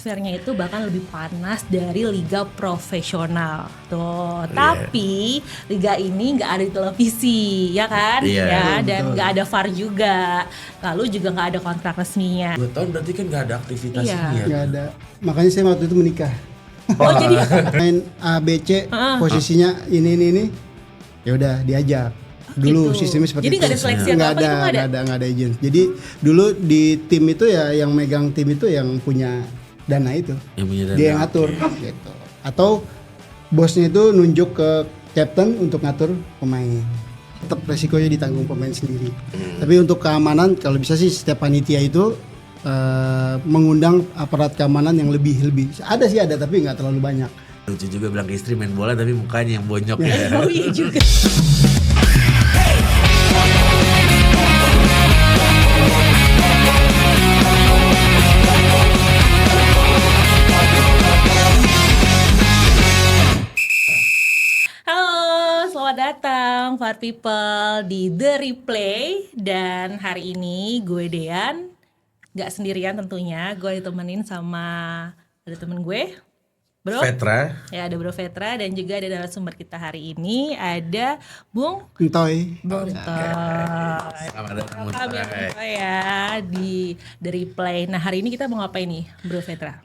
atmosfernya itu bahkan lebih panas dari liga profesional tuh. Tapi liga ini nggak ada di televisi, ya kan? Ya, dan nggak ada VAR juga. Lalu juga nggak ada kontrak resminya. 2 tahun berarti kan nggak ada aktivitasnya. Nggak ada. Makanya saya waktu itu menikah. Oh jadi Main A B C posisinya ini. Ya udah diajak. Dulu gitu. sistemnya seperti Jadi itu. nggak ada seleksi atau apa, itu nggak ada agent. Jadi dulu di tim itu ya yang megang tim itu yang punya dana itu. Yang punya dana. Dia yang ngatur gitu. Atau bosnya itu nunjuk ke captain untuk ngatur pemain. Tetap resikonya ditanggung pemain sendiri. Tapi untuk keamanan kalau bisa sih setiap panitia itu mengundang aparat keamanan yang lebih. Ada sih tapi nggak terlalu banyak. Lucu juga bilang ke istri main bola tapi mukanya yang bonyok ya. oh iya juga. Halo, selamat datang VAR People di The Replay. Dan hari ini gue Dean, gak sendirian tentunya. Gue ditemenin sama ada temen gue, Bro Petra. Ya, ada Bro Petra dan juga ada narasumber kita hari ini ada Bung Entoy. Entoy. Selamat datang Welcome ya Bung Entoy ya di The Replay. Nah, hari ini kita mau ngapain nih, Bro Petra?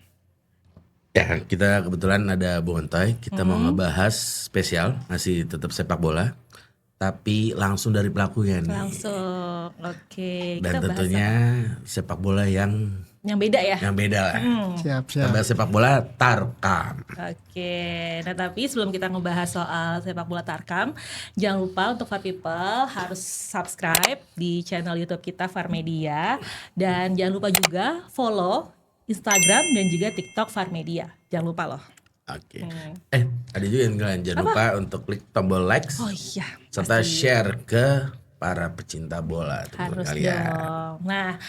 Ya, kita kebetulan ada Bung Entoy. Kita mau ngebahas spesial, masih tetap sepak bola, tapi langsung dari pelakunya nih. Langsung, oke. Dan Kita bahas tentunya sepak bola yang beda ya. Yang beda lah. Siap. Kita bahas sepak bola Tarkam. Oke, nah tapi sebelum kita ngebahas soal sepak bola Tarkam, jangan lupa untuk VAR People harus subscribe di channel YouTube kita VAR Media, dan jangan lupa juga follow Instagram dan juga TikTok VAR Media. Jangan lupa loh. Oke. Ada juga yang kalian jangan lupa untuk klik tombol likes Oh iya, serta share ke para pecinta bola teman harus kalian. dong. Nah,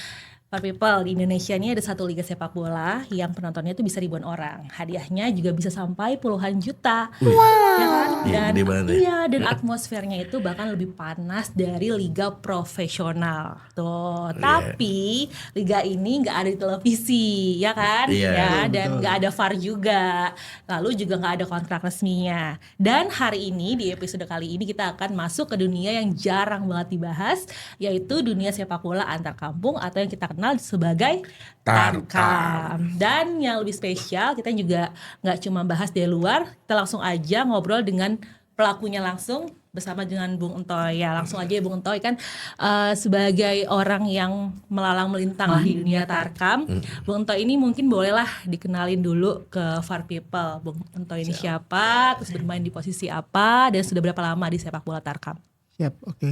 VAR People, di Indonesia ini ada satu liga sepak bola yang penontonnya itu bisa ribuan orang. Hadiahnya juga bisa sampai puluhan juta. Ya kan? Iya, Dan gede banget ya. iya, dan atmosfernya itu bahkan lebih panas dari liga profesional. Tuh, tapi liga ini nggak ada di televisi, ya kan? Iya. Ya, dan nggak ada VAR juga. Lalu juga nggak ada kontrak resminya. Dan hari ini di episode kali ini kita akan masuk ke dunia yang jarang banget dibahas, yaitu dunia sepak bola antar kampung atau yang kita kenal sebagai Tarkam. Dan yang lebih spesial, kita juga nggak cuma bahas dari luar, kita langsung aja ngobrol dengan pelakunya langsung bersama dengan Bung Entoy. Ya langsung aja ya Bung Entoy kan sebagai orang yang melalang melintang lah di dunia Tarkam. Bung Entoy ini mungkin bolehlah dikenalin dulu ke VAR People. Bung Entoy ini siapa, terus bermain di posisi apa, dan sudah berapa lama di sepak bola Tarkam? Siap, oke.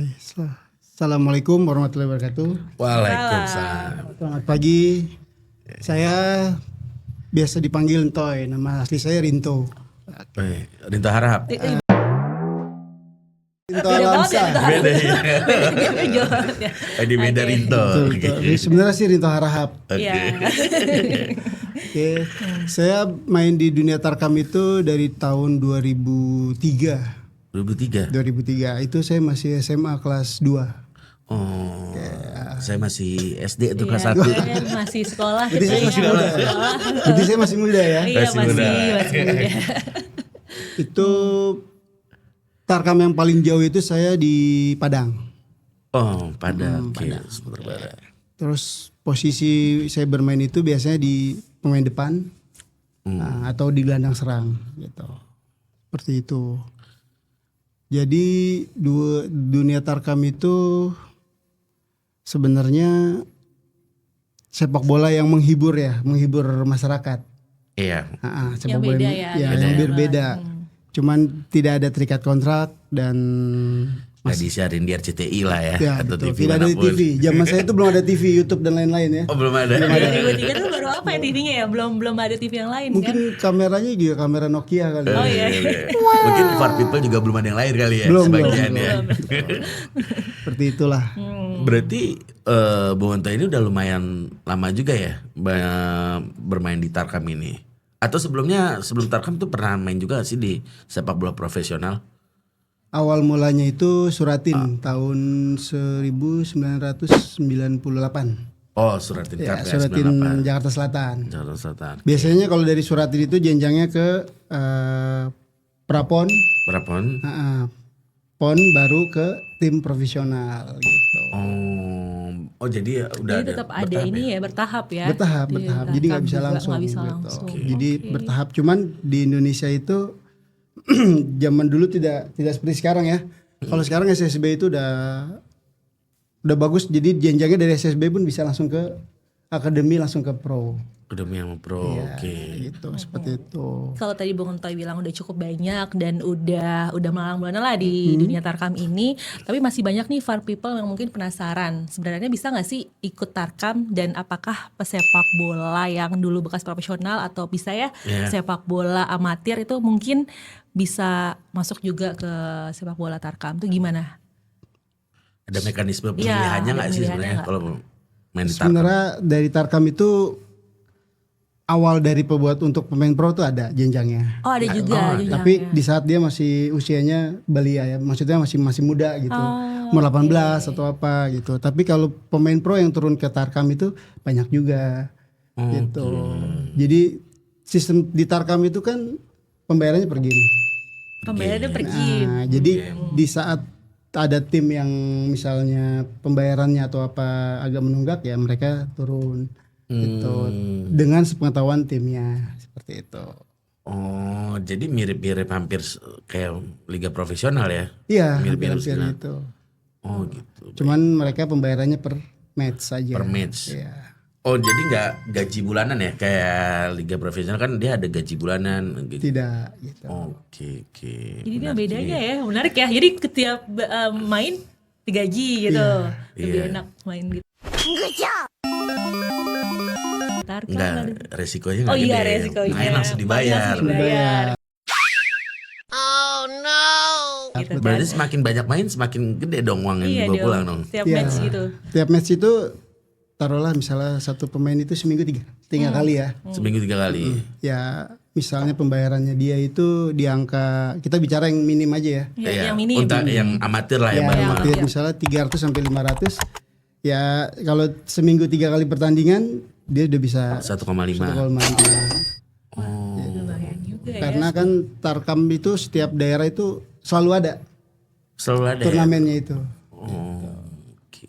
Assalamualaikum warahmatullahi wabarakatuh. Waalaikumsalam. Selamat pagi. Saya biasa dipanggil Entoy. Nama asli saya Rinto. Rinto Harahap. Rinto Beda banget Alamsa. ya, Beda ya. Beda banget ya. Di beda Oke. Rinto. Betul. Sebenarnya sih Rinto Harahap. Iya. Oke. Saya main di dunia Tarkam itu dari tahun 2003. 2003. Itu saya masih SMA kelas 2. Oh, saya masih SD itu Iya, kelas 1. saya masih sekolah. Jadi saya kita masih ya. muda. Jadi saya masih muda ya. Iya, Masih muda. masih muda. Itu Tarkam yang paling jauh itu saya di Padang. Oh, Padang. Oke, Sumatera Barat. Terus posisi saya bermain itu biasanya di pemain depan atau di gelandang serang gitu. Seperti itu. Jadi dunia Tarkam itu sebenarnya sepak bola yang menghibur masyarakat. Iya. Sepak Yang bola beda yang ya. yang berbeda. Cuman tidak ada terikat kontrak dan Nggak disiarin di RCTI lah ya, ya atau betul, TV tidak ada di manapun. TV. Zaman saya itu belum ada TV, YouTube dan lain-lain ya. Oh, belum ada. 2003 itu baru apa ya TV-nya ya? Belum ada TV yang lain kan? Mungkin kameranya juga kamera Nokia kali. Oh iya. Mungkin VAR People juga belum ada yang lahir kali ya, Belum, sebagian ya. Seperti itulah. Berarti Bung Entoy ini udah lumayan lama juga ya bermain di Tarkam ini. Atau sebelum Tarkam tuh pernah main juga sih di sepak bola profesional? Awal mulanya itu Suratin tahun 1998. Oh, Suratin Ya, Cup ya, Suratin 98. Jakarta Selatan. Jakarta Selatan. Biasanya kalau dari Suratin itu jenjangnya ke Prapon, Berapa? PON baru ke tim profesional gitu. Oh jadi udah Jadi tetap ada bertahap ini ya? ya bertahap ya. Bertahap. Jadi nggak bisa juga langsung. nggak bisa gitu. langsung. Jadi Oke. bertahap. Cuman di Indonesia itu zaman dulu tidak seperti sekarang ya. Kalau sekarang SSB itu udah bagus. Jadi jenjangnya dari SSB pun bisa langsung ke akademi, langsung ke pro. Akademi sama pro. Iya, Oke. gitu seperti itu. Kalau tadi Bung Toy bilang udah cukup banyak dan udah malang buana lah di dunia Tarkam ini, tapi masih banyak nih far people yang mungkin penasaran. Sebenarnya bisa nggak sih ikut Tarkam dan apakah pesepak bola yang dulu bekas profesional atau bisa ya sepak bola amatir itu mungkin bisa masuk juga ke sepak bola Tarkam itu gimana? Ada mekanisme Iya, pemilihannya ada nggak sih pemilihannya sebenarnya nggak? kalau main di Tarkam? Sebenarnya dari Tarkam itu awal dari pembuat untuk pemain pro tuh ada jenjangnya. Oh ada juga jenjangnya. Tapi di saat dia masih usianya belia ya, maksudnya masih muda gitu, umur 18 atau apa gitu. Tapi kalau pemain pro yang turun ke Tarkam itu banyak juga, gitu. Jadi sistem di Tarkam itu kan pembayarannya per game. Pembayarannya per game. Nah, jadi di saat ada tim yang misalnya pembayarannya atau apa agak menunggak ya mereka turun. Gitu dengan sepengetahuan timnya seperti itu. Oh, jadi mirip-mirip hampir kayak liga profesional ya? Iya, Mirip-mirip hampir segala. gitu. Oh gitu. Cuman mereka pembayarannya per match saja. Per match. Iya. Oh jadi nggak gaji bulanan ya kayak liga profesional kan dia ada gaji bulanan gitu. Tidak gitu. Oke. Jadi dia Menarik bedanya nih. ya, menarik ya. Jadi setiap main digaji gitu, lebih Iya. enak main gitu. Tarkam Enggak, ada. resikonya Oh nggak iya gede. resikonya. Main langsung dibayar. Main langsung dibayar. Gitu kan. Berarti semakin banyak main semakin gede dong uang yang Iya dibawa dong, pulang dong. setiap Iya. match gitu. Tiap match itu taruhlah misalnya satu pemain itu seminggu tiga kali ya. Seminggu 3 kali. Ya misalnya pembayarannya dia itu di angka kita bicara yang minim aja ya. Ya, Iya, yang minim. untuk yang amatir lah ya, Ya, baru mah. hampir misalnya 300 sampai 500. Ya kalau seminggu 3 kali pertandingan dia udah bisa 1,5. 1,5. Lumayan juga ya. Karena kan Tarkam itu setiap daerah itu selalu ada Selalu ada ya? turnamennya itu. Oh, oke.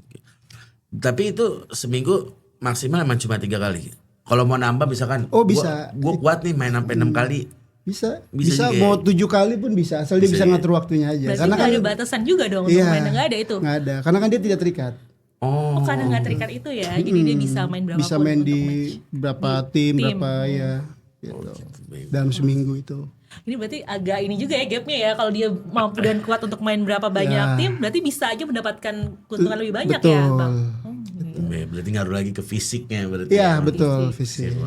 Tapi itu seminggu maksimal emang cuma 3 kali. Kalau mau nambah misalkan, Oh, bisa. Gua kuat nih main sampai 6 kali. Bisa Bisa juga mau ya? 7 kali pun bisa asal dia bisa ngatur waktunya aja. Berarti Karena nggak kan ada batasan juga dong untuk iya, main, nggak ada itu. nggak ada. Karena kan dia tidak terikat. Oh, Oh karena nggak terikat itu ya, jadi dia bisa main berapa Bisa main di berapa tim, berapa ya gitu. Dalam seminggu itu. Ini berarti agak ini juga ya gapnya ya, kalau dia mampu dan kuat untuk main berapa banyak Ya. tim, berarti bisa aja mendapatkan keuntungan lebih banyak Betul. ya Bang. berarti ngaruh lagi ke fisiknya berarti. Iya, ya. betul fisik.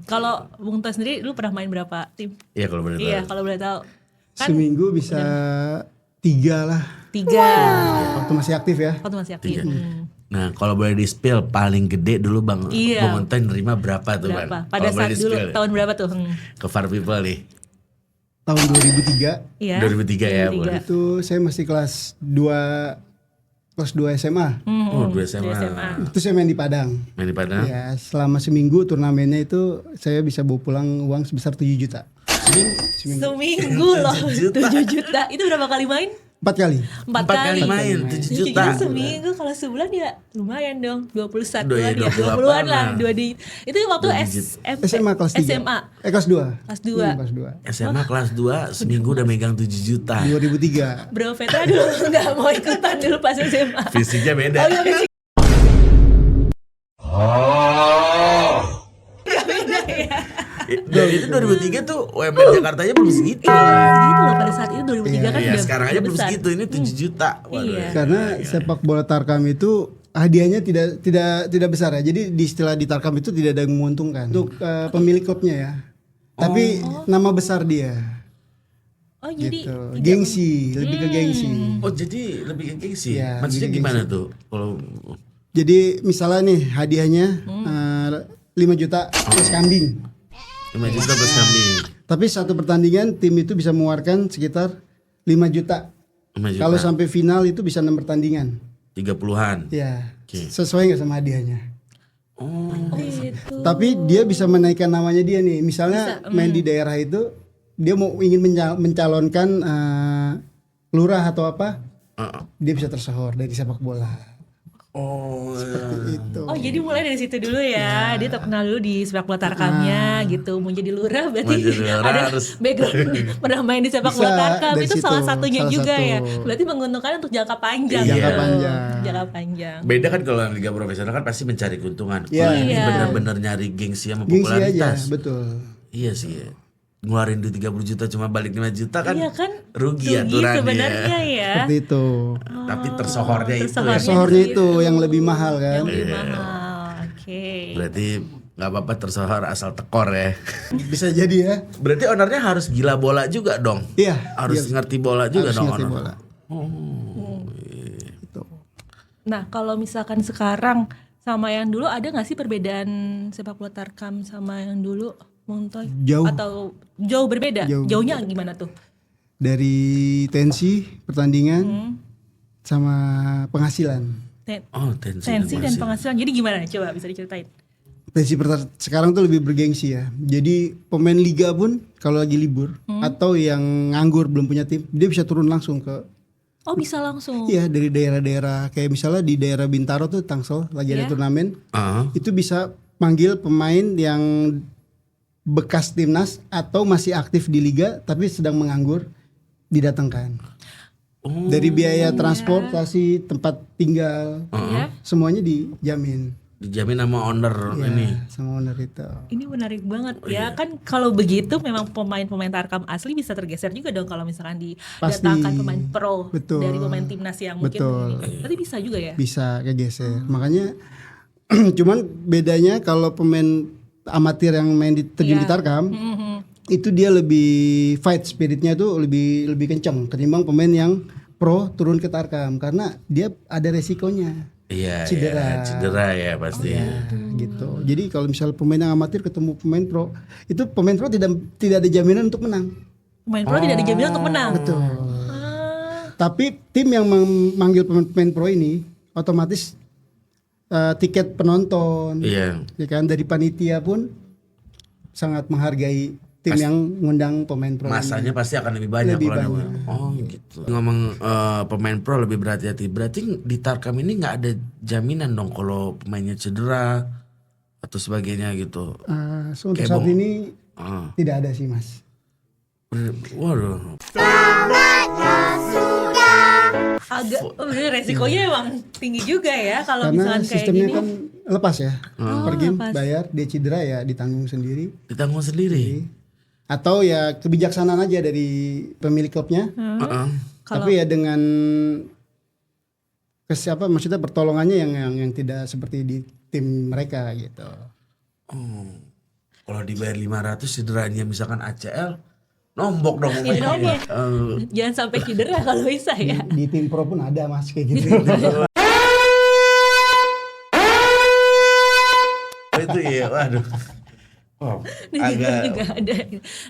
Kalau Bung Toy sendiri, lu pernah main berapa tim? Iya kalau boleh Iya tahu. kalau boleh tahu. Kan Seminggu bisa 3 lah 3 waktu masih aktif ya. waktu masih aktif. Nah kalau boleh di spill paling gede dulu bang, Iya. Bang Ontai nerima berapa tuh bang? Berapa? Pada Kalau boleh saat di dulu spill tahun berapa tuh? ke Far People nih. Tahun 2003 Iya. 2003 ya, 2003. boleh. itu saya masih kelas 2 SMA. Oh 2 SMA. Itu saya main di Padang. Main di Padang. Ya, selama seminggu turnamennya itu saya bisa bawa pulang uang sebesar 7 juta. Seminggu loh 7 juta. Itu berapa kali main? 4 kali. 4 4 kali main 7 Jadi juta. seminggu kalau sebulan ya lumayan dong 21 Dua- an ya 28 20-an lah lah. 2 di itu waktu 2 digit. SMA kelas 3. SMA Kelas 2. kelas 2 Kelas 2. SMA kelas 2 seminggu udah megang 7 juta. 2003. Bro Petra dulu nggak mau ikutan dulu pas SMA. Fisiknya beda. Oh iya fisik. Dan itu 2003 tuh UMR Jakartanya belum segitu. Gitu loh pada saat itu 2003 kan Iya udah sekarang aja belum besar. segitu, ini 7 juta. Waduh. Iya. Karena sepak bola Tarkam itu hadiahnya tidak besar ya. Jadi di istilah di Tarkam itu tidak ada yang menguntungkan untuk pemilik klubnya ya. Tapi nama besar dia. Oh jadi Gitu. Gengsi, lebih ke gengsi. Oh jadi lebih ke gengsi. Iya, Maksudnya lebih ke gimana tuh? Kalau Jadi misalnya nih hadiahnya 5 juta plus kambing. 5 juta plus kambing. Tapi satu pertandingan tim itu bisa mengeluarkan sekitar 5 juta. 5 juta. Kalau sampai final itu bisa 6 pertandingan. 30-an. Ya. Oke. Sesuai nggak sama hadiahnya? Oh. Gitu. Tapi dia bisa menaikkan namanya dia nih. Misalnya main di daerah itu, dia mau ingin mencalonkan lurah atau apa, dia bisa tersohor dari sepak bola. Oh. Itu. Oh jadi mulai dari situ dulu ya. Dia terkenal dulu di sepak bola Tarkamnya gitu. Mau jadi lurah berarti Mau jadi lurah ada harus- background pernah main di sepak bola Bisa, Tarkam. dari Itu situ, salah satunya salah juga satu. ya. Berarti menguntungkan untuk jangka panjang. Iya. gitu. Jangka panjang. Jangka panjang. Beda kan kalau liga profesional kan pasti mencari keuntungan. Iya. Kalau ini Iya. benar-benar nyari gengsi sama Gengsi aja, popularitas. betul. Iya sih. Ngeluarin duit 30 juta cuma balik 5 juta kan, Iya kan? rugi aturannya. sebenarnya ya. Seperti itu. Tapi tersohornya itu tersohornya. ya. Sohornya itu yang lebih mahal kan. Yang lebih mahal. Oke. Berarti nggak apa-apa tersohor asal tekor ya. Bisa jadi ya. Berarti ownernya harus gila bola juga dong. Iya. Harus dia ngerti bola juga harus dong ngerti owner. bola. Itu. Nah kalau misalkan sekarang sama yang dulu ada nggak sih perbedaan sepak bola Tarkam sama yang dulu, Bung Toy? Jauh. Atau jauh berbeda? Jauh. Jauhnya gimana tuh? Dari tensi pertandingan sama penghasilan. Oh, tensi Tensi dan penghasilan. Jadi gimana? Coba bisa diceritain. Sekarang tuh lebih bergengsi ya. Jadi pemain liga pun kalau lagi libur atau yang nganggur belum punya tim, dia bisa turun langsung ke Oh bisa langsung. iya dari daerah-daerah kayak misalnya di daerah Bintaro tuh Tangsel lagi ada Iya. turnamen. Ah, Itu bisa manggil pemain yang bekas timnas atau masih aktif di liga tapi sedang menganggur, didatangkan. Oh. Dari biaya transportasi, tempat tinggal, Iya. semuanya dijamin. dijamin sama owner Ya, ini. sama owner itu. Ini menarik banget Oh, ya iya. kan kalau begitu memang pemain-pemain Tarkam asli bisa tergeser juga dong kalau misalkan Pasti. didatangkan pemain pro Betul. dari pemain timnas yang mungkin Betul. ini. Berarti bisa juga ya. Bisa kegeser. Makanya cuman bedanya kalau pemain amatir yang main di terjun di Iya. Tarkam Mhm. itu dia lebih fight spiritnya tuh lebih kencang ketimbang pemain yang pro turun ke Tarkam karena dia ada resikonya. Iya, Cedera. cedera ya pasti. Gitu. Jadi kalau misalnya pemain yang amatir ketemu pemain pro, itu pemain pro tidak ada jaminan untuk menang. Pemain pro tidak dijamin untuk menang. Betul. Ah, Tapi tim yang memanggil pemain pro ini otomatis tiket penonton, Iya. ya kan dari panitia pun sangat menghargai tim yang ngundang pemain pro. Masanya pasti akan lebih banyak Lebih kalau ada- banyak. Oh gitu. Ngomong pemain pro lebih berhati-hati. Berarti di Tarkam ini nggak ada jaminan dong kalau pemainnya cedera atau sebagainya gitu. Untuk Kayak saat Bang- ini Ah. tidak ada sih mas. Waduh. agak resikonya emang tinggi juga ya kalau Karena misalkan kayak sistemnya gini. kan lepas ya, per game lepas. bayar, dia cedera ya ditanggung sendiri. Ditanggung sendiri. Atau ya kebijaksanaan aja dari pemilik klubnya. Heeh. Tapi ya dengan maksudnya pertolongannya yang tidak seperti di tim mereka gitu. Oh. Kalau dibayar 500 cederanya misalkan ACL, nombok dong Iya, pemainnya. nombok. Eh, Jangan sampai cedera kalau bisa ya. Di tim pro pun ada mas kayak gitu. itu iya, waduh. Oh, Di situ agak juga ada.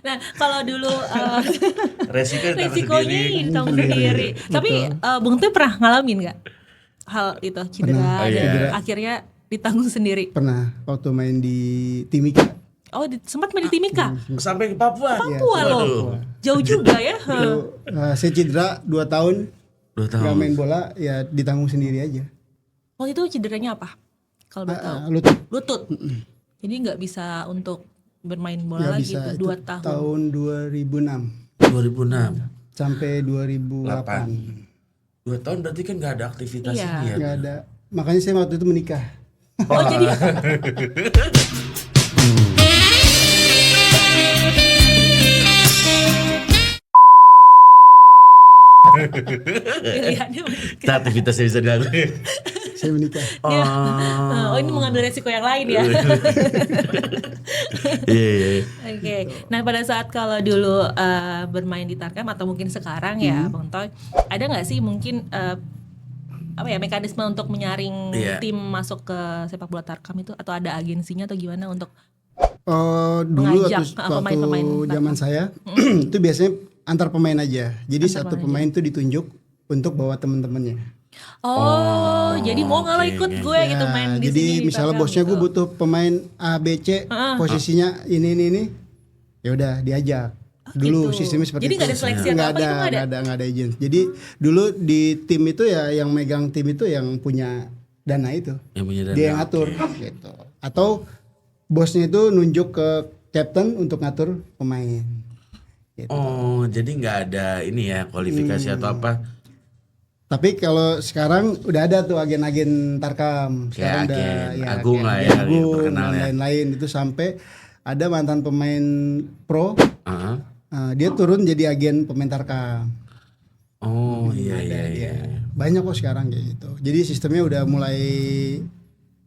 Nah kalau dulu resiko ditanggung resikonya sendiri. ditanggung sendiri. Tapi Bung Teh pernah ngalamin nggak hal itu cedera Pernah. dan Iya. akhirnya ditanggung sendiri? Pernah waktu main di Timika. Oh sempat main di Timika, Sampai ke Papua. Papua loh, Waduh. jauh juga ya. Itu, saya cedera 2 tahun 2 tahun. nggak main bola ya ditanggung sendiri aja. Waktu itu cederanya apa? Kalau boleh tahu? Lutut Lutut. Jadi nggak bisa untuk bermain bola nggak lagi bisa itu itu 2 tahun. tahun 2006 2006. sampai 2008 2 tahun berarti kan nggak ada aktivitas Iya. ini ya. nggak ada. Makanya saya waktu itu menikah. Oh jadi pilihannya Kita aktivitasnya bisa dilakukan. Saya menikah. dia, oh ini mengambil resiko yang lain ya. Iya, iya. Oke, nah pada saat kalau dulu bermain di Tarkam atau mungkin sekarang ya Bang Toy, ada nggak sih mungkin apa ya mekanisme untuk menyaring Iya. tim masuk ke sepak bola Tarkam itu atau ada agensinya atau gimana untuk Dulu Mengajak, waktu pemain-pemain zaman saya itu biasanya antar pemain aja. Jadi Antar satu pemain pemain itu ditunjuk untuk bawa teman-temannya. Oh, jadi mau nggak lo oke, ikut oke. gue gitu main di jadi sini. misalnya Tarkam bosnya gitu. gue butuh pemain A B C posisinya ini ya udah diajak dulu gitu. sistemnya seperti Jadi itu. nggak ada seleksi atau Nggak apa gitu, nggak ada agent. Jadi dulu di tim itu ya yang megang tim itu yang punya dana itu, Yang punya dana, dia yang ngatur gitu. Atau bosnya itu nunjuk ke captain untuk ngatur pemain. Gitu. Oh, jadi nggak ada ini ya kualifikasi atau apa? Tapi kalau sekarang udah ada tuh agen-agen Tarkam. Sekarang Kayak udah agen Agung kayak lah agen ya, Agung yang terkenal dan ya. lain-lain itu sampai ada mantan pemain pro, Heeh. dia turun jadi agen pemain Tarkam. Oh iya Ada iya dia. iya. Banyak kok sekarang kayak gitu. Jadi sistemnya udah mulai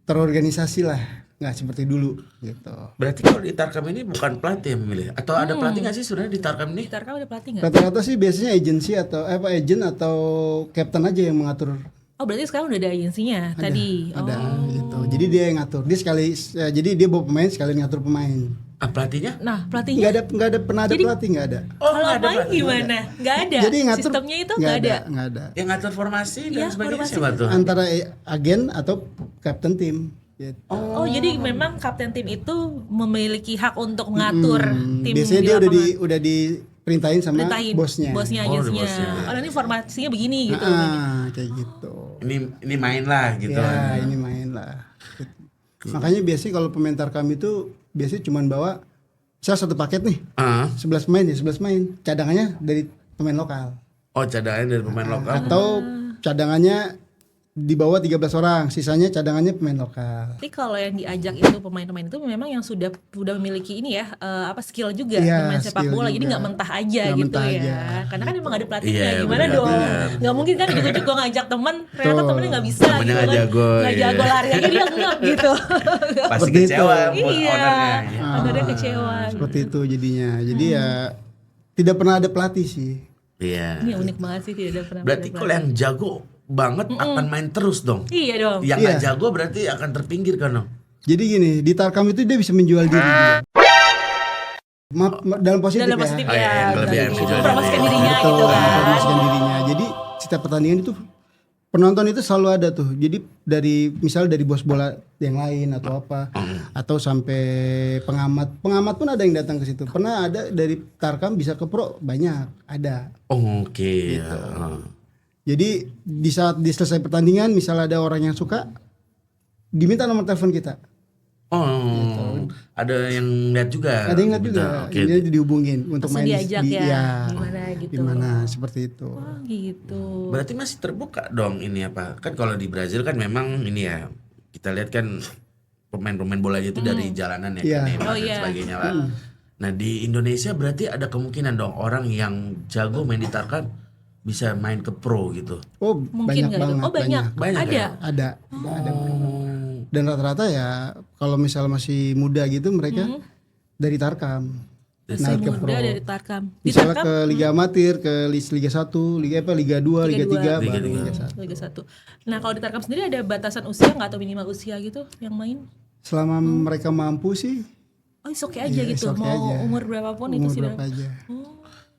terorganisasi lah, nggak seperti dulu gitu. Berarti kalau di Tarkam ini bukan pelatih yang memilih atau ada pelatih nggak sih sebenarnya di Tarkam ini? Di Tarkam ada pelatih nggak? Rata-rata sih biasanya agensi atau agent atau captain aja yang mengatur. Oh berarti sekarang udah ada agensinya tadi. Ada gitu. Jadi dia yang ngatur. Dia jadi dia bawa pemain sekalian ngatur pemain. Ah, pelatihnya? Nah pelatihnya Nggak ada pernah ada pelatih nggak ada. Oh, kalau nggak ada main pelatih. gimana? Nggak ada. Jadi yang ngatur Sistemnya itu nggak ada. nggak ada. Yang ngatur formasi dan Iya, sebagainya formasi. siapa tuh? Antara agen atau captain tim. Gitu. Oh jadi memang kapten tim itu memiliki hak untuk mengatur tim Biasanya di dia lapangan. udah diperintahin sama Perintahin bosnya. bosnya Oh, agensinya. bosnya. Oh ini formasinya begini gitu. Kayak gitu. Ini main lah gitu. Ya, ini main lah. Makanya biasanya kalau pemain Tarkam itu biasanya cuma bawa saya satu paket nih. Ah. 11 main ya 11 main. Cadangannya dari pemain lokal. Oh, cadangan dari pemain lokal. Atau cadangannya di bawah 13 orang, sisanya cadangannya pemain lokal. Tapi kalau yang diajak itu pemain-pemain itu memang yang sudah memiliki ini ya skill juga Iya, bermain sepak skill bola. Jadi juga. nggak mentah aja Nggak gitu mentah ya. aja. Karena kan emang ada pelatihnya. Iya, Gimana benar, dong? benar. Nggak mungkin kan juga gue ngajak temen ternyata Betul. temennya nggak bisa. Temennya gitu nggak kan. jago, Nggak iya. jago lari aja dia ngap gitu. Pasti Seperti itu. kecewa buat Iya. ownernya. Ownernya kecewa. Seperti itu jadinya. Jadi ya tidak pernah ada pelatih sih. Iya. Ini unik banget sih tidak ada pernah. Berarti ada kalau yang jago banget akan main terus dong. Iya dong. Yang nggak Iya. jago berarti akan terpinggir kan dong. Jadi gini, di Tarkam itu dia bisa menjual diri dia. Dalam positif Dalam ya. positif Oh, iya, ya. yang kelebihan berarti menjual mempromosikan diri. dirinya Betul, gitu kan. mempromosikan dirinya. Jadi setiap pertandingan itu penonton itu selalu ada tuh. Jadi misal dari bos bola yang lain atau apa, atau sampai pengamat pun ada yang datang ke situ. Pernah ada dari Tarkam bisa ke pro banyak, ada. Oh, oke. Gitu. Ah. Jadi di saat selesai pertandingan, misal ada orang yang suka, diminta nomor telepon kita. Oh, ada yang lihat juga. Ada yang lihat juga, Oke. dia dihubungin untuk Langsung main diajak ya, gimana gitu. Gimana seperti itu. Oh gitu. Berarti masih terbuka dong ini apa? Kan kalau di Brazil kan memang ini ya, kita lihat kan pemain-pemain bola itu dari jalanan ya, Iya. kan, Neymar Oh, dan iya. sebagainya lah. Nah di Indonesia berarti ada kemungkinan dong orang yang jago main di Tarkam bisa main ke pro gitu. Oh, Mungkin banyak nggak itu? banget. Oh banyak. Banyak Ada. ya? Ada. Oh. Dan rata-rata ya kalau misal masih muda gitu mereka dari Tarkam naik ke pro. Muda dari Tarkam. Di Misalnya Tarkam ke Liga Amatir, ke Liga 1, Liga 2, Liga 3, Liga baru 2. Liga 1. Liga 1. Nah kalau di Tarkam sendiri ada batasan usia nggak atau minimal usia gitu yang main? Selama mereka mampu sih Oh is okay aja Iya, gitu. is okay Mau aja. umur berapapun itu umur sih. berapa aja.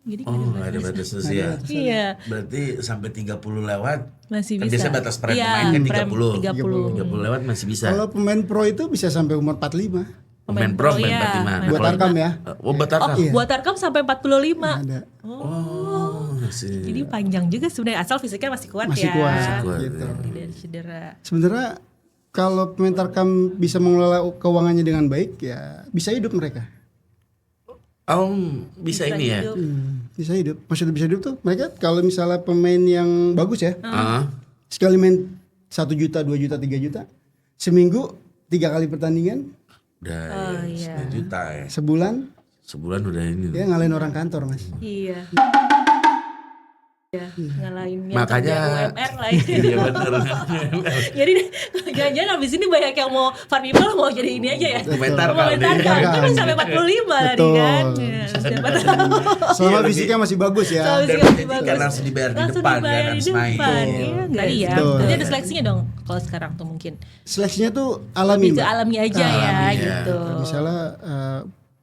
Jadi Oh, nggak ada batas usia. iya Berarti sampai 30 lewat. masih Kan bisa. biasanya batas prem Iya, pemain kan prem 30. 30. 30 lewat masih bisa. Kalau pemain pro itu bisa sampai umur 45. Pemain pro main iya. 45. Buat Kalau- Tarkam ya. Oh, buat Tarkam. Oh, buat Tarkam sampai 45. Ada. Oh, masih. Jadi panjang juga sebenarnya asal fisiknya masih kuat Masih ya. kuat, kuat, gitu. Tidak ada cedera. Sebenarnya kalau pemain Tarkam bisa mengelola keuangannya dengan baik ya bisa hidup mereka. Oh, bisa ini ya. hidup. Bisa hidup. Maksudnya bisa hidup tuh mereka kalau misalnya pemain yang bagus ya, Ah. sekali main 1 juta, 2 juta, 3 juta, seminggu 3 kali pertandingan, Udah Oh, ya, iya. 9 juta ya. sebulan Sebulan udah ini. dia ngalahin orang kantor mas. Iya. Ya, ngalahin yang Makanya- kerja UMR lah ya. Iya bener. Jadi jangan-jangan abis ini banyak yang mau fun people mau jadi ini aja ya. Komentar Mau kali komentar ini. kan. Itu bisa sampai 45 tadi Betul. kan. Ya, siapa tahu. Selama Iya, lebih- fisiknya masih bagus ya. Selama Dan Fisiknya jadi bagus. kan langsung dibayar di Langsung depan dibayar kan di habis main. depan. Iya, tadi ya. Betul. Berarti ada seleksinya dong kalau sekarang tuh mungkin. Seleksinya tuh alami Lebih ke Mbak. alami aja ya Alami, ya. gitu. Misalnya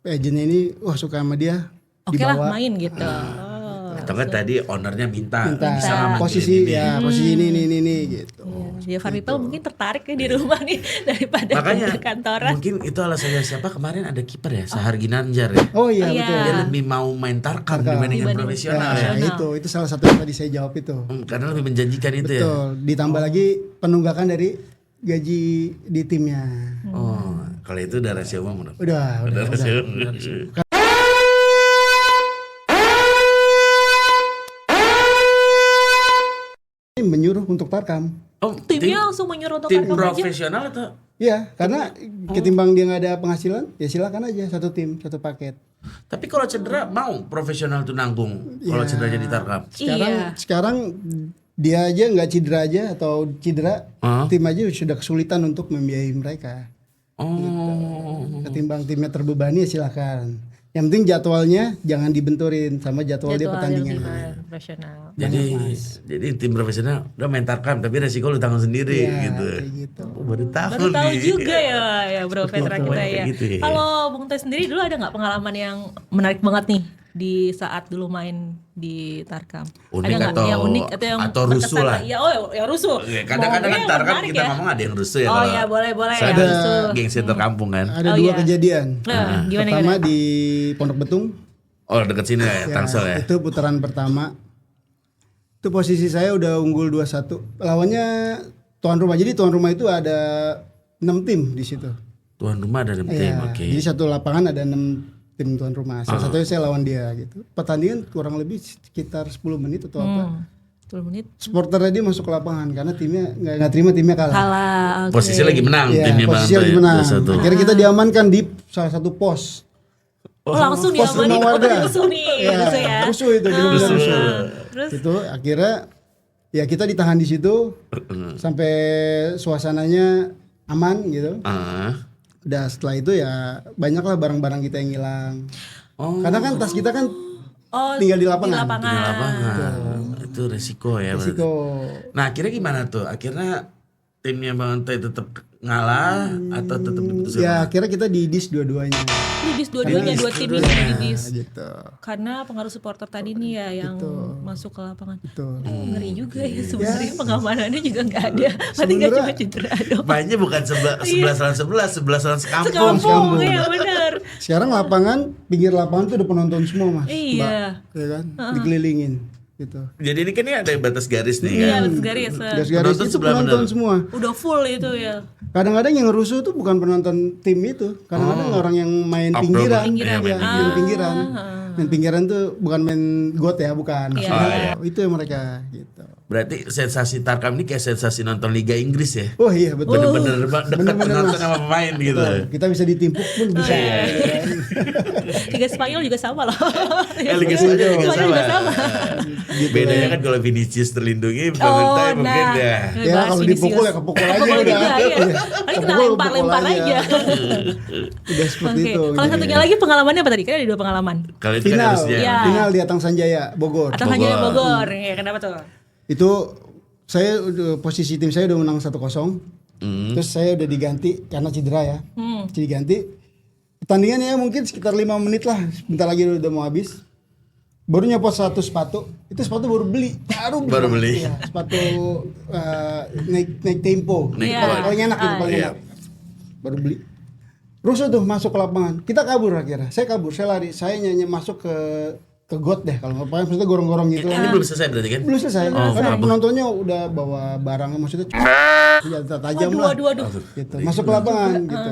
agennya ini wah suka sama dia Oke lah dibawa. main gitu. Ah. Oh. Atau kan tadi ownernya minta minta bisa nggak posisi manggilin ini? ya posisi ini gitu. Ya Far People mungkin tertarik nih di rumah nih daripada Makanya ke kantoran. mungkin itu alasannya siapa kemarin ada kiper ya Sahar Ginanjar ya. Oh iya Iya. betul. Dia lebih mau main tarkam dibanding yang profesional ya. Itu salah satu yang tadi saya jawab itu. Karena lebih menjanjikan itu ya. Betul. Ditambah lagi penunggakan dari gaji di timnya. Oh, kalau itu udah rahasia umum. Udah. Rahasia umum. Ini menyuruh untuk tarkam. Oh, Timnya langsung menyuruh untuk tim tarkam aja. profesional atau? Iya, karena ketimbang dia nggak ada penghasilan, ya silakan aja satu tim, satu paket. Tapi kalau cedera mau profesional tuh nanggung kalau cedera jadi tarkam. Sekarang dia aja nggak cedera aja atau cedera, tim aja sudah kesulitan untuk membiayai mereka. Oh. Ketimbang timnya terbebani ya silakan. Yang penting jadwalnya jangan dibenturin sama jadwal dia pertandingan. Profesional. Jadi tim profesional udah main tarkam tapi resiko lu tanggung sendiri gitu. Kayak gitu. Oh, baru tahu Baru tahu nih. juga ya Bro Petra kita ya. Gitu ya. Kalau Bung Teh sendiri dulu ada nggak pengalaman yang menarik banget nih di saat dulu main di Tarkam? Unik ada nggak atau- yang unik atau yang atau rusuh berkesan? lah? Ya, yang rusuh. Oke, kadang-kadang kan Mau tarkam menarik kita ya. ngomong ada yang rusuh ya. Oh kalau ya boleh saya yang ada rusuh. geng center kampung kan. Ada Oh, dua iya. kejadian. Nah, gimana Pertama gimana? di Pondok Betung. Oh deket sini ya, Tangsel ya. Itu putaran pertama. Itu posisi saya udah unggul 2-1. Lawannya tuan rumah. Jadi tuan rumah itu ada 6 tim di situ. Tuan rumah ada tim, Iya, oke. Jadi satu lapangan ada 6 tim tuan rumah. Salah satunya saya lawan dia gitu. Pertandingan kurang lebih sekitar 10 menit atau apa. 10 menit. Supporter dia masuk ke lapangan karena timnya nggak terima timnya kalah. Kalah. oke. Posisi lagi menang Iya, timnya posisi Bang lagi Toy, menang. 2-1. Akhirnya kita diamankan di salah satu pos. Oh, langsung pos diamanin. rumah warga. Rusuh nih. Iya, Rusuh ya. rusuh itu, benar-benar rusuh. Terus? Itu akhirnya ya kita ditahan di situ sampai suasananya aman gitu. Udah setelah itu ya banyaklah barang-barang kita yang hilang. Oh. Karena kan tas kita kan Oh, tinggal di lapangan. Di lapangan. Di lapangan. Itu resiko ya. berarti. Resiko. Nah akhirnya gimana tuh? Akhirnya timnya Bang Toy tetap ngalah atau tetap diputuskan? Ya akhirnya kita didis dua-duanya. Didis dua-duanya, dua tim ini didis. Gitu. Karena pengaruh supporter tadi nih ya yang masuk ke lapangan. Betul. Ngeri juga ya sebenarnya pengamanannya juga nggak ada. Berarti nggak cuma cedera dong. Mainnya bukan 11 lawan 11 lawan sekampung. Sekampung ya benar. Sekarang lapangan, pinggir lapangan tuh udah penonton semua mas. Iya. Ya kan? Dikelilingin gitu. Jadi ini kan ini ada batas garis nih Iya, kan. garis. Garis-garis Penonton itu sebelah penonton mana? semua. Udah full itu ya. Kadang-kadang yang ngerusuh tuh bukan penonton tim itu. Kadang-kadang orang yang main Outdoor. pinggiran. Pinggiran. Iya, main pinggiran. Main pinggiran tuh bukan main got ya, bukan. Iya. Maksudnya, itu yang mereka gitu. Berarti sensasi Tarkam ini kayak sensasi nonton Liga Inggris ya. Oh iya betul. Bener-bener dekat Bener-bener, nonton Mas. sama pemain gitu. Betul. Kita bisa ditimpuk pun bisa. Liga Spanyol juga sama loh. Liga Spanyol juga Spanyol sama. Bedanya kan kalau Vinicius terlindungi, Bang Oh, Toy mungkin nah. ya. Ya kalau dipukul ya kepukul aja Pukul udah. juga, iya. Iya. Paling kena Kepukul, lempar-lempar pukul aja. Udah seperti Oke. itu. Kalau gitu. satunya lagi pengalamannya apa tadi? Kan ada 2 pengalaman. Kalau itu kan Final, harusnya. Iya. final di Atang Sanjaya Bogor. Atau hanya di Bogor. Ya, kenapa tuh? Itu saya posisi tim saya udah menang 1-0. Terus saya udah diganti karena cedera ya. Diganti. Pertandingannya mungkin sekitar 5 menit lah. Bentar lagi udah mau habis. Baru nyopot 1 sepatu. Itu sepatu baru beli. Baru beli. Iya, sepatu naik tempo. Naik Paling enak itu paling Iya. enak. Baru beli. Rusuh tuh masuk ke lapangan. Kita kabur akhirnya. Saya kabur, saya lari. Saya nyanyi masuk ke got deh kalau nggak pakai maksudnya gorong-gorong gitu. Ini belum selesai berarti kan? Belum selesai. Karena penontonnya udah bawa barangnya maksudnya senjata tajam lah. Waduh. Gitu. Masuk ke lapangan gitu.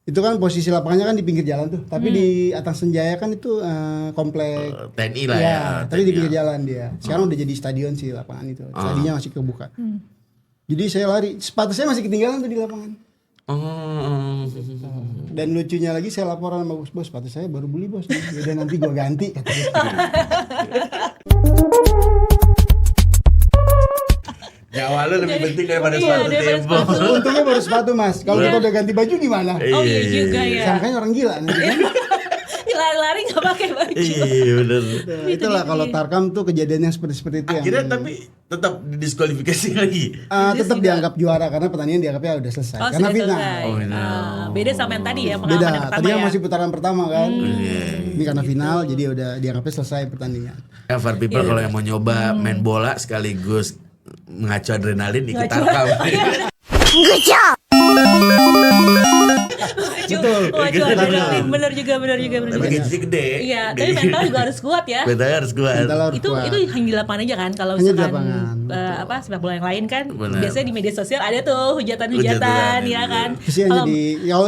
Itu kan posisi lapangannya kan di pinggir jalan tuh. Tapi di atas Senjaya kan itu komplek TNI lah ya. ya, tapi di TNI. pinggir jalan dia. Sekarang udah jadi stadion sih lapangan itu. Tadinya masih kebuka. Jadi saya lari, sepatu saya masih ketinggalan tuh di lapangan. Oh. Dan lucunya lagi saya laporan sama bos, sepatu saya baru beli bos. Udah nanti gua ganti kata dia. Nyawa lu lebih penting daripada Iya, sepatu daripada tempo. sepatu. Untungnya baru sepatu mas. Kalau kita udah ganti baju gimana? Oh iya juga ya. Sangkanya orang gila nanti kan. Lari-lari nggak pakai baju. Iya bener. Itulah kalau Tarkam tuh kejadian yang seperti itu Akhirnya yang tapi tetap didiskualifikasi lagi. tetap dianggap juara karena pertandingan dianggapnya udah selesai. Karena sudah final. selesai. Oh, final. Beda sama yang tadi ya Beda. pengalaman yang pertama Tadi kan ya. masih putaran pertama kan. Iya. Tapi karena final jadi udah dianggapnya selesai pertandingan. Ya, for people kalau yang mau nyoba main bola sekaligus mengacu adrenalin ikut Tarkam. Betul. Bener juga. Tapi gajinya gede. Iya, tapi mental juga harus kuat ya. Mentalnya harus kuat. Mental harus Itu kuat. hanya di lapangan aja kan. Kalau Hanya di misalkan lapangan, sepak bola yang lain kan, Benar. biasanya di media sosial ada tuh hujatan-hujatan, Hujatan, ya kan. Terus yang jadi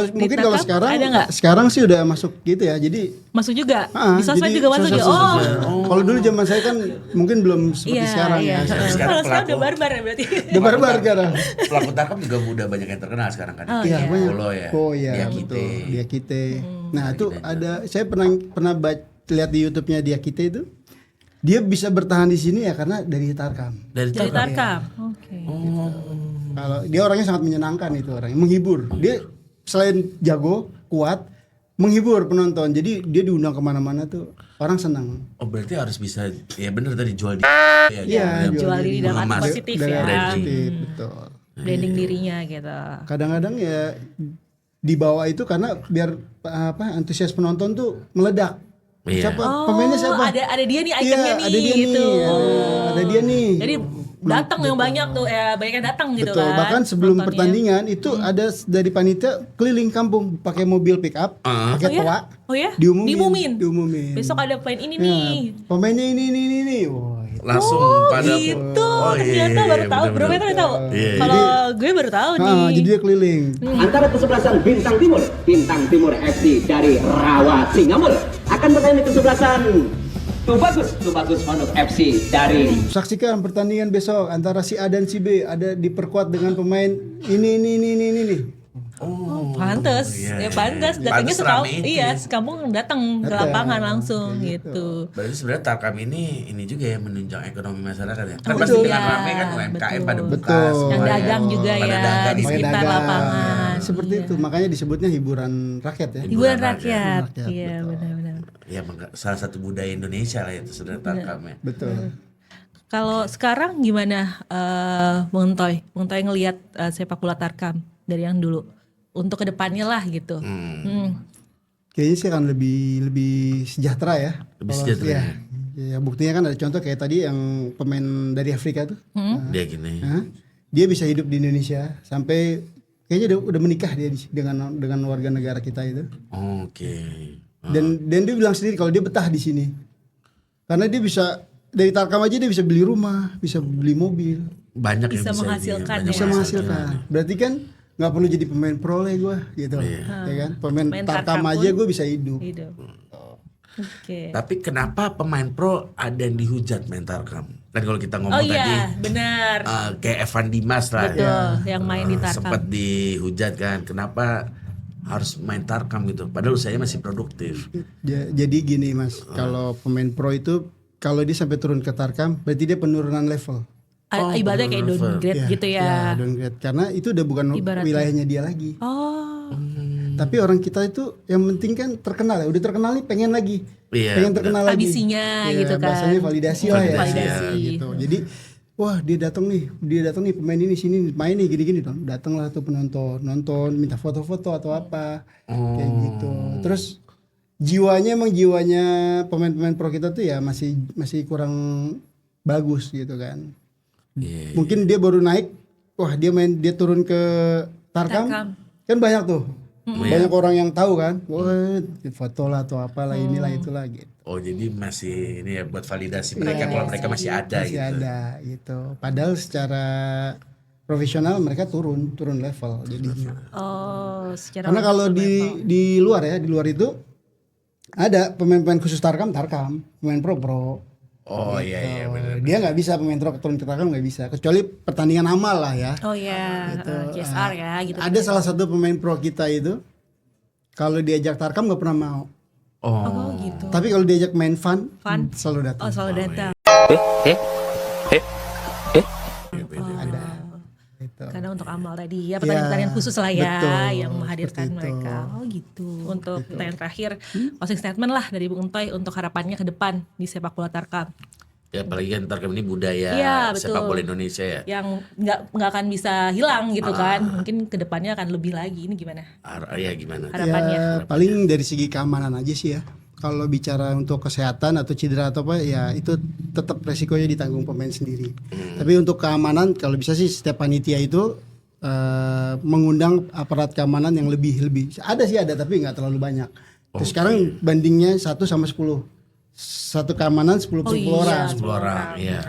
mungkin kalau Tarkam sekarang ada nggak? sekarang sih udah masuk gitu ya. Jadi Masuk juga di sosmed jadi juga masuk ya. sosmed. Kalau dulu zaman saya kan mungkin belum seperti sekarang ya. Sekarang Kalau sekarang pelaku. udah barbar ya berarti. Udah barbar sekarang. Pelaku Tarkam juga udah banyak yang terkenal sekarang kan. Oh, Iya, iya. banyak. Polo ya. Oh iya, Diakite. betul. Diakite. Nah, itu ada saya pernah lihat di YouTube-nya Diakite itu. Dia bisa bertahan di sini ya karena dari Tarkam. Dari Jadi Tarkam. Tarkam. Oke. Kalau dia orangnya sangat menyenangkan itu orangnya, menghibur. Dia selain jago, kuat, menghibur penonton. Jadi dia diundang kemana-mana tuh orang senang. Oh berarti harus bisa, ya bener tadi jual di ya, Iya, jual diri dalam arti mengemas. positif Dengan ya. positif, betul. Branding dirinya gitu. Kadang-kadang ya dibawa itu karena biar antusias penonton tuh meledak. Iya. Siapa pemainnya siapa? Ada dia nih Iya, ikonnya nih ada dia gitu. nih. Ada dia nih. Jadi datang yang banyak tuh banyak yang datang gitu Betul. kan. Bahkan sebelum nontonnya. pertandingan itu ada dari panitia keliling kampung pakai mobil pick up, pakai Oh ya? toa. Oh ya? Diumumin. Besok ada pemain ini Ya, nih. pemainnya ini. Wah, Langsung pada Gitu. Oh, iya, Ternyata baru tahu. bener-bener. Bro Peter tahu. Iya. Kalau gue baru tahu nih. jadi dia keliling. Antara kesebelasan Bintang Timur FC dari Rawa Singamul akan bertanding di kesebelasan Tubagus Honuk FC dari Saksikan pertandingan besok antara si A dan si B, ada diperkuat dengan pemain ini. Oh, Pantes, iya. ya pantes. Datangnya Pantes rame itu. iya, sekampung datang ke lapangan langsung gitu. Berarti sebenarnya Tarkam ini juga ya menunjang ekonomi masyarakat ya. Kan Oh, pasti betul. dengan Iya, rame kan UMKM pada betul. buka Betul. semua Yang ya. dagang juga Pada ya dagang di semua. sekitar dagang. lapangan. Seperti itu, makanya disebutnya hiburan rakyat ya. Hiburan Hiburan rakyat. rakyat, Iya, benar-benar. Ya salah satu budaya Indonesia lah itu sebenarnya Tarkam ya. Betul. Kalau sekarang gimana Bung Toy? Bung Toy ngelihat sepak bola Tarkam dari yang dulu untuk kedepannya lah gitu. Kayaknya sih akan lebih sejahtera ya. Lebih Kalau- sejahtera ya. ya. Ya, buktinya kan ada contoh kayak tadi yang pemain dari Afrika tuh. Dia gini. Hah? Dia bisa hidup di Indonesia sampai kayaknya udah menikah dia dengan warga negara kita itu. Oke. Dan dia bilang sendiri kalau dia betah di sini. Karena dia bisa dari Tarkam aja dia bisa beli rumah, bisa beli mobil, Banyak Bisa yang menghasilkan banyak ya. bisa yang menghasilkan. Berarti kan nggak perlu jadi pemain pro lah gue gitu, ya kan? Pemain Main Tarkam Tarkam aja pun gue bisa hidup. hidup. Oke. Tapi kenapa pemain pro ada yang dihujat main Tarkam? Kan kalau kita ngomong Oh tadi iya, benar. kayak Evan Dimas lah. Betul, yang main di Tarkam. Sempat dihujat kan. Kenapa harus main Tarkam gitu? Padahal usianya masih produktif. Jadi gini mas, kalau pemain pro itu kalau dia sampai turun ke Tarkam, berarti dia penurunan level. Ibaratnya kayak downgrade gitu ya. Downgrade. Karena itu udah bukan Ibaratnya. wilayahnya dia lagi. Oh, Tapi orang kita itu yang penting kan terkenal ya. Udah terkenal nih pengen lagi. Iya, pengen terkenal lagi. Ambisinya gitu kan. Bahasanya validasi lah ya. Validasi. Gitu. Jadi wah dia datang nih pemain ini sini main nih gini-gini dong. Datanglah tuh penonton, nonton, minta foto-foto atau apa. Kayak gitu. Terus jiwanya pemain-pemain pro kita tuh ya masih kurang bagus gitu kan. Iya. Mungkin dia baru naik, wah dia turun ke Tarkam. Kan banyak tuh. Banyak orang yang tahu kan. Wah, foto lah atau apalah inilah itulah gitu. Oh jadi masih ini ya buat validasi mereka kalau mereka masih ada Masih gitu. ada gitu. Padahal secara profesional mereka turun level jadinya. oh, secara Karena kalau level. di luar ya, di luar itu ada pemain-pemain khusus Tarkam, pemain pro. Oh iya benar. Dia nggak bisa pemain pro turun ke Tarkam nggak bisa, kecuali pertandingan amal lah ya. Oh ya, CSR ya gitu. Ada salah satu pemain pro kita itu kalau diajak Tarkam nggak pernah mau. Oh gitu. Tapi kalau diajak main fun Oh, selalu datang. selalu datang. Ada. Gitu. Karena untuk amal tadi ya pertandingan khusus lah ya betul, yang menghadirkan seperti itu. mereka. Oh gitu. Untuk pertanyaan terakhir, closing statement lah dari Bung Toy untuk harapannya ke depan di sepak bola Tarkam. Ya apalagi kan Tarkam ini budaya Iya, betul. sepak bola Indonesia ya. Yang nggak akan bisa hilang gitu kan. Mungkin ke depannya akan lebih lagi. Ini gimana Ya gimana? harapannya? Ya, paling dari segi keamanan aja sih ya. kalau bicara untuk kesehatan atau cedera atau apa ya itu tetap resikonya ditanggung pemain sendiri. Tapi untuk keamanan kalau bisa sih setiap panitia itu mengundang aparat keamanan yang lebih ada tapi nggak terlalu banyak. Terus sekarang bandingnya 1/10. Satu keamanan 10 orang. 10 orang, iya.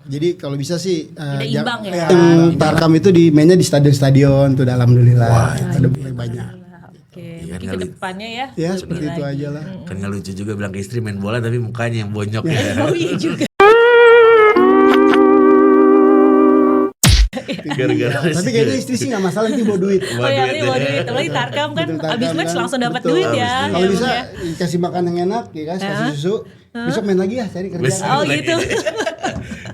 Jadi kalau bisa sih Tidak imbang ya. yang Tarkam itu mainnya di stadion-stadion tuh alhamdulillah. Ada mulai banyak. Oke, Iya, mungkin ke depannya ya. Ya lebih seperti itu lagi. aja lah. Kan nggak lucu juga bilang ke istri main bola tapi mukanya yang bonyok ya. Oh iya juga. Gara-gara Tapi kayaknya istri sih nggak masalah ini bawa duit. Oh iya, ini mau duit. Apalagi Tarkam kan Betul, Tarkam abis match kan. langsung dapat Betul. duit ya. Kalau Ya, bisa ya. kasih makan yang enak ya kan, kasih susu. Besok main lagi ya cari kerjaan. Oh gitu.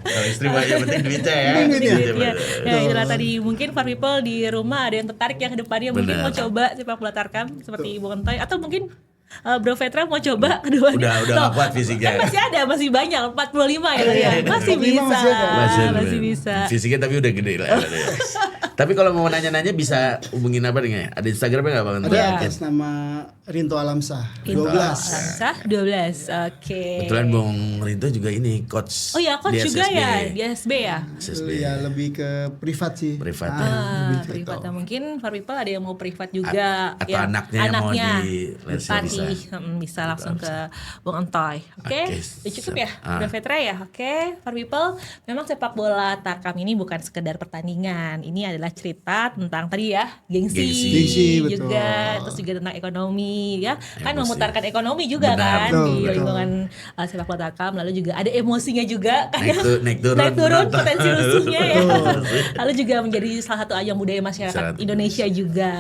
Kalau istri mah yang penting duitnya ya. Penting duitnya. Gitu ya. Ya itulah tadi mungkin for people di rumah ada yang tertarik ya ke depannya mungkin Benar. mau coba sepak bola Tarkam seperti Bung Entoy atau mungkin Bro Vetra mau coba keduanya. Udah nggak kuat fisiknya. Kan masih ada, masih banyak 45 ya tadi ya. Masih 45 bisa. masih ada. bisa. Fisiknya tapi udah gede lah. Tapi kalau mau nanya-nanya bisa hubungin apa nih? Ada Instagramnya nggak Bang? Ada atas nama Rinto Alamsah 12. Sah 12. Oke. Kebetulan Bung Rinto juga ini coach. Oh ya, coach di juga SSB. ya di SB ya. SSB. Ya lebih ke privat sih. Privat. Privat mungkin for people ada yang mau privat juga Atau ya, anaknya yang mau di les ya latih, bisa langsung ke Bung Entoy. Oke. Oke, Udah cukup ya? siap. Udah Vetra ya? Oke, for people memang sepak bola Tarkam ini bukan sekedar pertandingan. Ini adalah cerita tentang tadi ya, Gengsi, betul. juga, terus juga tentang ekonomi ya. Kan Emosi. memutarkan ekonomi juga Benar, kan betul, di betul. lingkungan sepak bola Tarkam. Lalu juga ada emosinya juga Naik turun naik turun penonton. potensi rusuhnya ya. Lalu juga menjadi salah satu ajang budaya masyarakat Masyarakat Indonesia juga.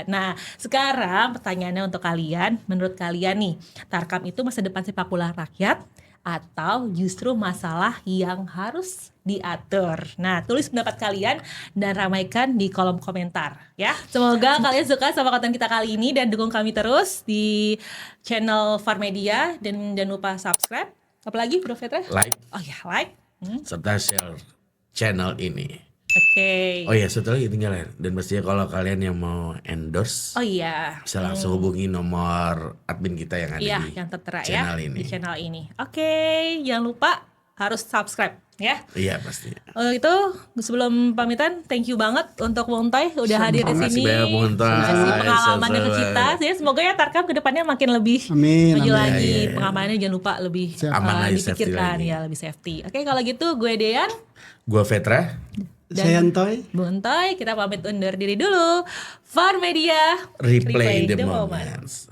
Nah, sekarang pertanyaannya untuk kalian, menurut kalian nih, Tarkam itu masa depan sepak bola rakyat atau justru masalah yang harus diatur? Nah, tulis pendapat kalian dan ramaikan di kolom komentar ya. Semoga kalian suka sama konten kita kali ini dan dukung kami terus di channel Far Media dan jangan lupa subscribe. Apalagi Bro Vetra? Like Oh ya, like. serta share channel ini. Oke. Oh iya, satu lagi tinggal dan pastinya kalau kalian yang mau endorse Oh iya. bisa langsung hubungi nomor admin kita yang ada Iya, di yang tertera channel ya ini. di channel ini. Oke, jangan lupa harus subscribe ya. Iya pastinya. Itu sebelum pamitan, thank you banget untuk Bung Entoy udah hadir di Makasih sini. banyak, Bung Entoy. Kasih pengalamannya ke Sama-sama. kita. Ya, semoga ya Tarkam kedepannya makin lebih Amin, maju amin. lagi. Iya, iya. Pengamanannya jangan lupa lebih Aman lagi, safety dipikirkan lagi. ya, lebih safety. Oke, kalau gitu gue Dean, Gua Vetra. Saya Antoy. Bung Entoy, kita pamit undur diri dulu. Far Media, Replay the moments.